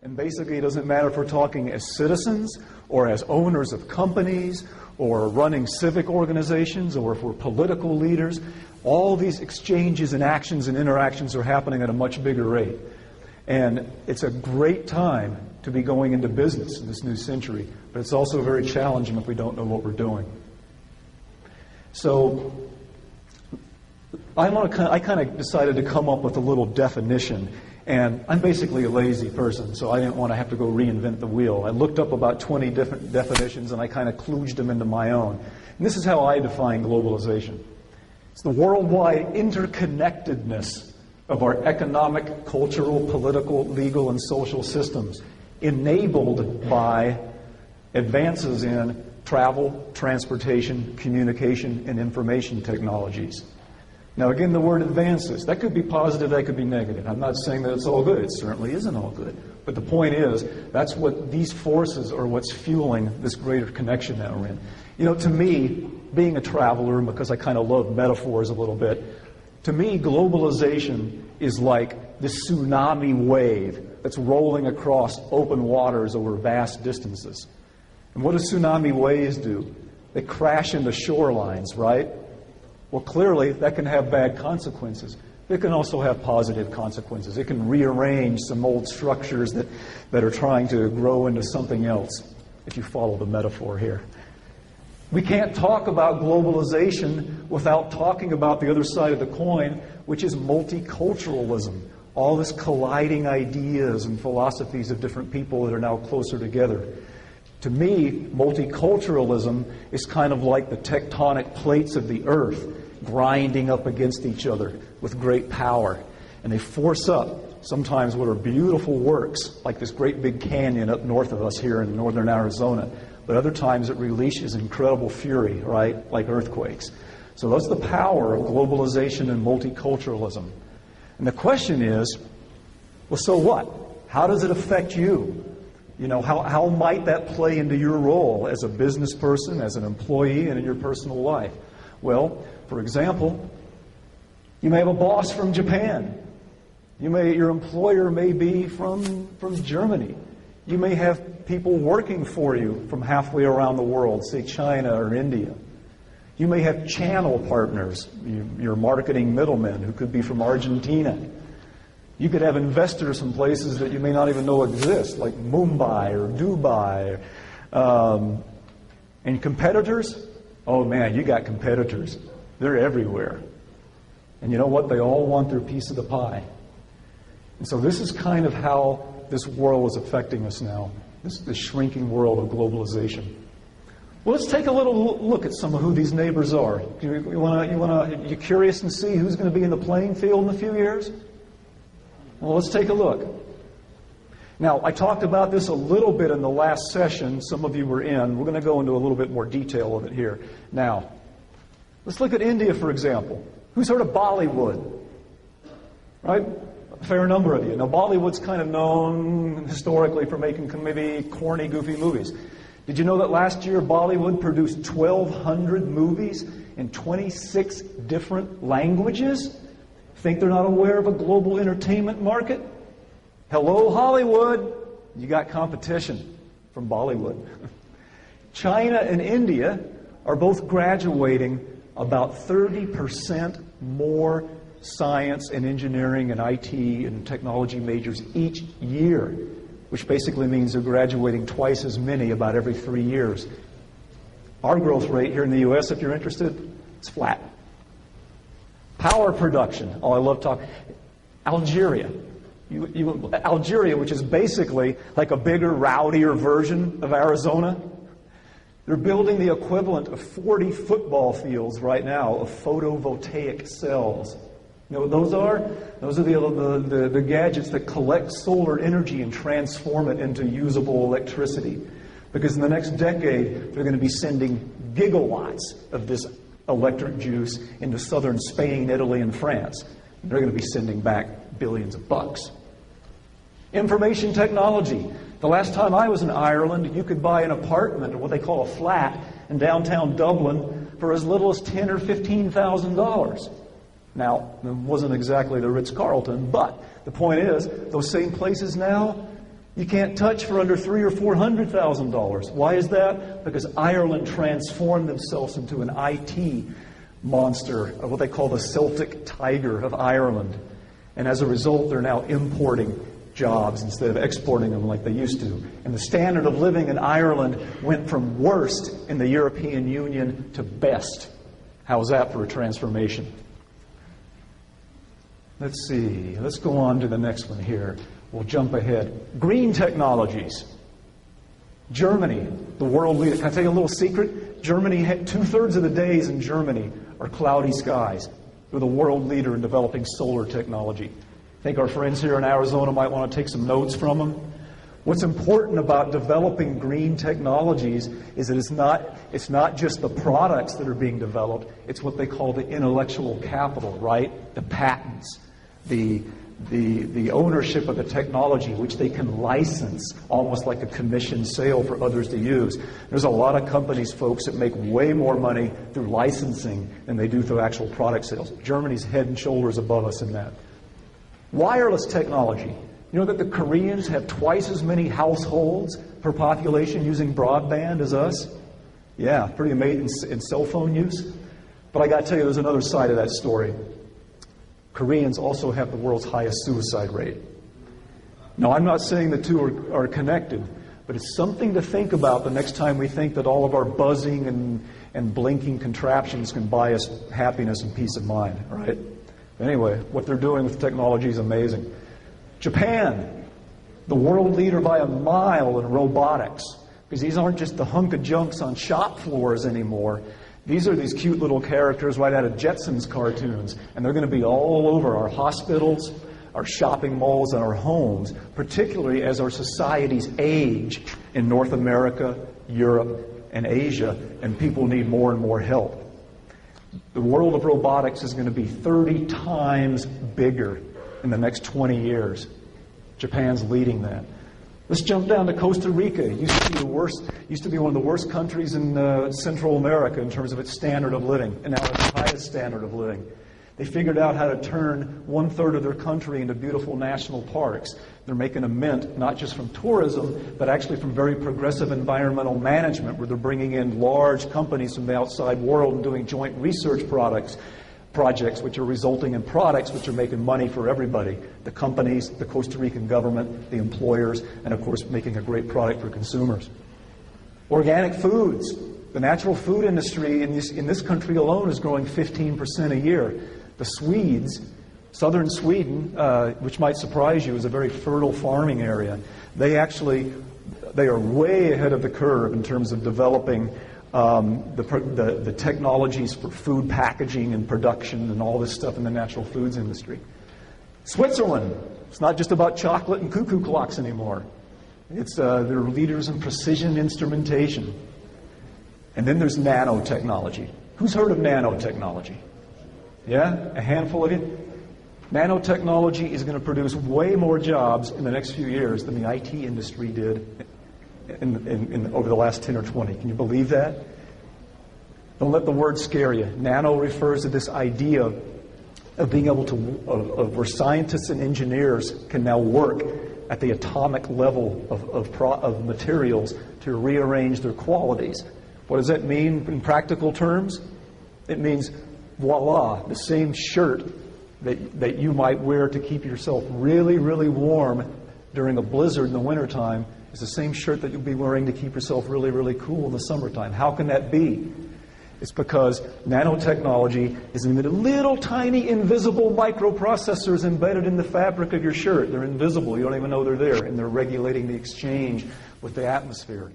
And basically, it doesn't matter if we're talking as citizens or as owners of companies or running civic organizations or if we're political leaders. All these exchanges and actions and interactions are happening at a much bigger rate. And it's a great time to be going into business in this new century, but it's also very challenging if we don't know what we're doing. So I kind of decided to come up with a little definition. And I'm basically a lazy person, so I didn't want to have to go reinvent the wheel. I looked up about 20 different definitions, and I kind of kludged them into my own. And this is how I define globalization. It's the worldwide interconnectedness of our economic, cultural, political, legal, and social systems, enabled by advances in travel, transportation, communication, and information technologies. Now, again, the word advances. That could be positive, that could be negative. I'm not saying that it's all good. It certainly isn't all good. But the point is, that's what these forces are what's fueling this greater connection that we're in. You know, to me, being a traveler, and because I kind of love metaphors a little bit, to me, globalization is like this tsunami wave that's rolling across open waters over vast distances. And what do tsunami waves do? They crash into shorelines, right? Well, clearly, that can have bad consequences. It can also have positive consequences. It can rearrange some old structures that are trying to grow into something else, if you follow the metaphor here. We can't talk about globalization without talking about the other side of the coin, which is multiculturalism. All this colliding ideas and philosophies of different people that are now closer together. To me, multiculturalism is kind of like the tectonic plates of the earth grinding up against each other with great power. And they force up sometimes what are beautiful works, like this great big canyon up north of us here in northern Arizona. But other times it releases incredible fury, right, like earthquakes. So that's the power of globalization and multiculturalism. And the question is, well, so what? How does it affect you? You know, how might that play into your role as a business person, as an employee, and in your personal life? Well, for example, you may have a boss from Japan. Your employer may be from Germany. You may have people working for you from halfway around the world, say China or India. You may have channel partners, your marketing middlemen, who could be from Argentina. You could have investors from places that you may not even know exist, like Mumbai or Dubai. And competitors? Oh man, you got competitors. They're everywhere. And you know what? They all want their piece of the pie. And so this is kind of how this world is affecting us now, this shrinking world of globalization. Well, let's take a little look at some of who these neighbors are. You curious and see who's going to be in the playing field in a few years? Well, let's take a look. Now, I talked about this a little bit in the last session. Some of you were in. We're going to go into a little bit more detail of it here. Now, let's look at India, for example. Who's heard of Bollywood? Right? A fair number of you. Now, Bollywood's kind of known historically for making maybe corny, goofy movies. Did you know that last year Bollywood produced 1,200 movies in 26 different languages? Think they're not aware of a global entertainment market? Hello, Hollywood. You got competition from Bollywood. China and India are both graduating about 30% more science and engineering and IT and technology majors each year, which basically means they're graduating twice as many about every 3 years. Our growth rate here in the U.S., if you're interested, it's flat. Power production. Oh, I love talking. Algeria. Algeria, which is basically like a bigger, rowdier version of Arizona. They're building the equivalent of 40 football fields right now of photovoltaic cells. You know what those are? Those are the gadgets that collect solar energy and transform it into usable electricity. Because in the next decade, they're going to be sending gigawatts of this electric juice into southern Spain, Italy, and France. They're going to be sending back billions of bucks. Information technology. The last time I was in Ireland, you could buy an apartment, or what they call a flat, in downtown Dublin for as little as $10,000 or $15,000. Now, it wasn't exactly the Ritz-Carlton, but the point is, those same places now, You can't touch for under $300,000 or $400,000. Why is that? Because Ireland transformed themselves into an IT monster, of what they call the Celtic Tiger of Ireland. And as a result, they're now importing jobs instead of exporting them like they used to. And the standard of living in Ireland went from worst in the European Union to best. How's that for a transformation? Let's see. Let's go on to the next one here. We'll jump ahead. Green technologies. Germany, the world leader. Can I tell you a little secret? Germany, 2/3 of the days in Germany are cloudy skies. They're the world leader in developing solar technology. I think our friends here in Arizona might want to take some notes from them. What's important about developing green technologies is that it's not just the products that are being developed, it's what they call the intellectual capital, right? The patents, the ownership of the technology, which they can license almost like a commission sale for others to use. There's a lot of companies, folks, that make way more money through licensing than they do through actual product sales. Germany's head and shoulders above us in that. Wireless technology. You know that the Koreans have twice as many households per population using broadband as us? Yeah, pretty amazing in cell phone use. But I got to tell you, there's another side of that story. Koreans also have the world's highest suicide rate. Now, I'm not saying the two are connected, but it's something to think about the next time we think that all of our buzzing and blinking contraptions can buy us happiness and peace of mind, right? Anyway, what they're doing with technology is amazing. Japan, the world leader by a mile in robotics, because these aren't just the hunk of junks on shop floors anymore. These are these cute little characters right out of Jetsons cartoons, and they're going to be all over our hospitals, our shopping malls, and our homes, particularly as our societies age in North America, Europe, and Asia, and people need more and more help. The world of robotics is going to be 30 times bigger in the next 20 years. Japan's leading that. Let's jump down to Costa Rica. It used to be one of the worst countries in Central America in terms of its standard of living, and now it's the highest standard of living. They figured out how to turn 1/3 of their country into beautiful national parks. They're making a mint, not just from tourism, but actually from very progressive environmental management, where they're bringing in large companies from the outside world and doing joint research projects which are resulting in products which are making money for everybody. The companies, the Costa Rican government, the employers, and of course making a great product for consumers. Organic foods. The natural food industry in this country alone is growing 15% a year. The Swedes, southern Sweden, which might surprise you, is a very fertile farming area. They are way ahead of the curve in terms of developing the technologies for food packaging and production and all this stuff in the natural foods industry. Switzerland, it's not just about chocolate and cuckoo clocks anymore. They're leaders in precision instrumentation. And then there's nanotechnology. Who's heard of nanotechnology? Yeah? A handful of you? Nanotechnology is going to produce way more jobs in the next few years than the IT industry did over the last 10 or 20. Can you believe that? Don't let the word scare you. Nano refers to this idea of being able to, where scientists and engineers can now work at the atomic level of materials to rearrange their qualities. What does that mean in practical terms? It means, voila, the same shirt that you might wear to keep yourself really, really warm during a blizzard in the wintertime is the same shirt that you'll be wearing to keep yourself really, really cool in the summertime. How can that be? It's because nanotechnology is in the little tiny invisible microprocessors embedded in the fabric of your shirt. They're invisible. You don't even know they're there, and they're regulating the exchange with the atmosphere.